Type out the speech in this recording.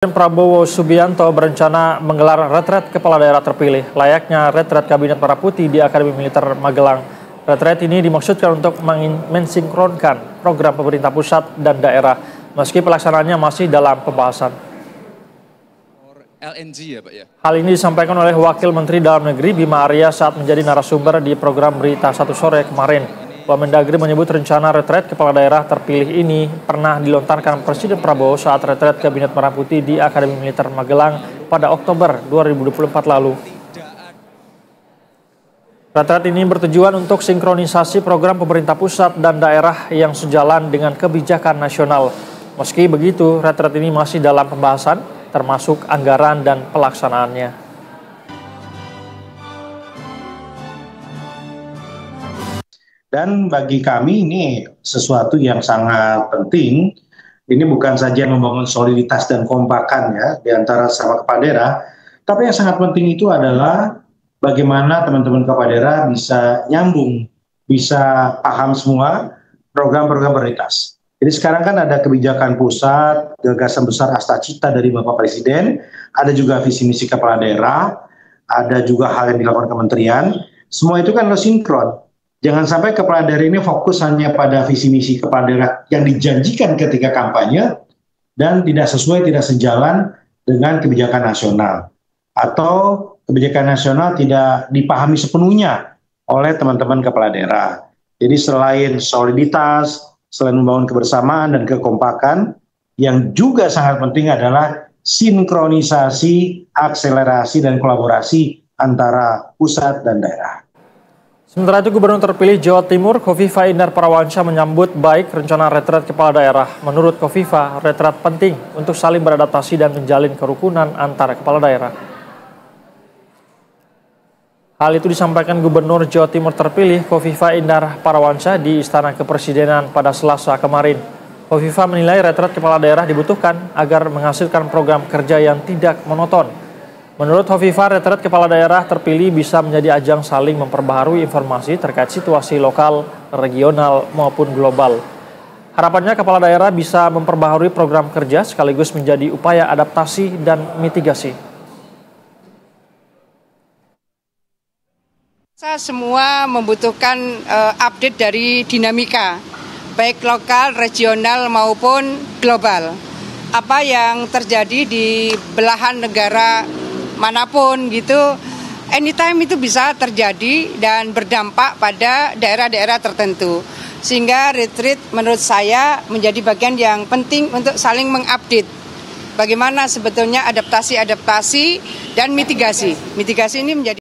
Prabowo Subianto berencana menggelar retret kepala daerah terpilih, layaknya retret kabinet para putih di Akademi Militer Magelang. Retret ini dimaksudkan untuk mensinkronkan program pemerintah pusat dan daerah, meski pelaksanaannya masih dalam pembahasan. LNG ya Pak ya? Hal ini disampaikan oleh Wakil Menteri Dalam Negeri Bima Arya saat menjadi narasumber di program Berita 1 Sore kemarin. Wamendagri menyebut rencana retret kepala daerah terpilih ini pernah dilontarkan Presiden Prabowo saat retret Kabinet Merah Putih di Akademi Militer Magelang pada Oktober 2024 lalu. Retret ini bertujuan untuk sinkronisasi program pemerintah pusat dan daerah yang sejalan dengan kebijakan nasional. Meski begitu, retret ini masih dalam pembahasan, termasuk anggaran dan pelaksanaannya. Dan bagi kami ini sesuatu yang sangat penting. Ini bukan saja membangun soliditas dan kompakan ya di antara sama kepala daerah, tapi yang sangat penting itu adalah bagaimana teman-teman kepala daerah bisa nyambung, bisa paham semua program-program prioritas. Jadi sekarang kan ada kebijakan pusat, gagasan besar Astacita dari Bapak Presiden, ada juga visi misi kepala daerah, ada juga hal yang dilakukan kementerian, semua itu kan harus sinkron. Jangan sampai kepala daerah ini fokus hanya pada visi misi kepala daerah yang dijanjikan ketika kampanye dan tidak sesuai, tidak sejalan dengan kebijakan nasional. Atau kebijakan nasional tidak dipahami sepenuhnya oleh teman-teman kepala daerah. Jadi selain soliditas, selain membangun kebersamaan dan kekompakan, yang juga sangat penting adalah sinkronisasi, akselerasi, dan kolaborasi antara pusat dan daerah. Sementara itu, Gubernur terpilih Jawa Timur Khofifah Indar Parawansa menyambut baik rencana retret kepala daerah. Menurut Khofifah, retret penting untuk saling beradaptasi dan menjalin kerukunan antara kepala daerah. Hal itu disampaikan Gubernur Jawa Timur terpilih Khofifah Indar Parawansa di Istana Kepresidenan pada Selasa kemarin. Khofifah menilai retret kepala daerah dibutuhkan agar menghasilkan program kerja yang tidak monoton. Menurut Khofifah, retret kepala daerah terpilih bisa menjadi ajang saling memperbaharui informasi terkait situasi lokal, regional, maupun global. Harapannya kepala daerah bisa memperbaharui program kerja sekaligus menjadi upaya adaptasi dan mitigasi. Semua membutuhkan update dari dinamika, baik lokal, regional, maupun global. Apa yang terjadi di belahan negara manapun gitu, anytime itu bisa terjadi dan berdampak pada daerah-daerah tertentu. Sehingga retreat menurut saya menjadi bagian yang penting untuk saling mengupdate bagaimana sebetulnya adaptasi dan mitigasi. Mitigasi ini menjadi